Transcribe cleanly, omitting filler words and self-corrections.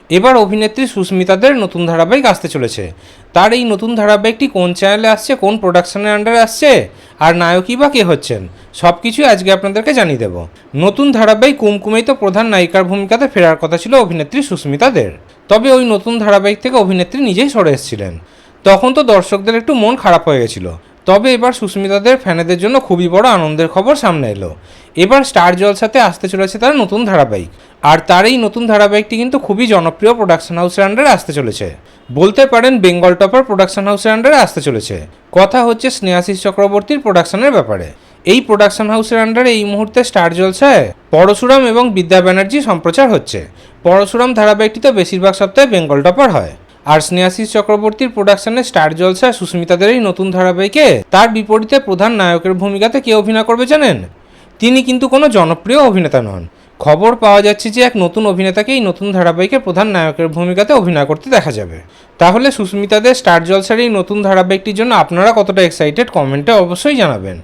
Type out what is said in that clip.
এবার অভিনেত্রী সুস্মিতাদের নতুন ধারাবাহিক আসতে চলেছে। তার এই নতুন ধারাবাহিকটি কোন চ্যানেলে আসছে, কোন প্রোডাকশনের আন্ডারে আসছে, আর নায়কই বা কে হচ্ছেন, সব কিছুই আজকে আপনাদেরকে জানিয়ে দেব। নতুন ধারাবাহিক কুমকুমেই তো প্রধান নায়িকার ভূমিকাতে ফেরার কথা ছিল অভিনেত্রী সুস্মিতাদের। তবে ওই নতুন ধারাবাহিক থেকে অভিনেত্রী নিজেই সরে এসেছিলেন। তখন তো দর্শকদের একটু মন খারাপ হয়ে গেছিল। তবে এবার সুস্মিতাদের ফ্যানেদের জন্য খুবই বড় আনন্দের খবর সামনে এলো। এবার স্টার জলসাতে আসতে চলেছে তার নতুন ধারাবাহিক। আর তার এই নতুন ধারাবাহিকটি কিন্তু খুবই জনপ্রিয় প্রোডাকশন হাউসের আন্ডারে আসতে চলেছে। বলতে পারেন বেঙ্গল টপার প্রোডাকশন হাউসের আন্ডারে আসতে চলেছে। কথা হচ্ছে স্নেহাশিস চক্রবর্তীর প্রোডাকশনের ব্যাপারে। এই প্রোডাকশন হাউসের আন্ডারে এই মুহূর্তে স্টার জলসায় পরশুরাম এবং বিদ্যা ব্যানার্জি সম্প্রচার হচ্ছে। পরশুরাম ধারাবাহিকটিতে বেশিরভাগ সপ্তাহে বেঙ্গল টপার হয়। আর স্নেহাশিস চক্রবর্তীর প্রোডাকশনে স্টার জলসায় সুস্মিতাদের এই নতুন ধারাবাহিকে তার বিপরীতে প্রধান নায়কের ভূমিকাতে কে অভিনয় করবে জানেন? তিনি কিন্তু কোনো জনপ্রিয় অভিনেতা নন। খবর পাওয়া যাচ্ছে যে এক নতুন অভিনেতাকে এই নতুন ধারাবাহিকে প্রধান নায়কের ভূমিকাতে অভিনয় করতে দেখা যাবে। তাহলে সুস্মিতাদের স্টার জলসার এই নতুন ধারাবাহিকটির জন্য আপনারা কতটা এক্সাইটেড কমেন্টে অবশ্যই জানাবেন।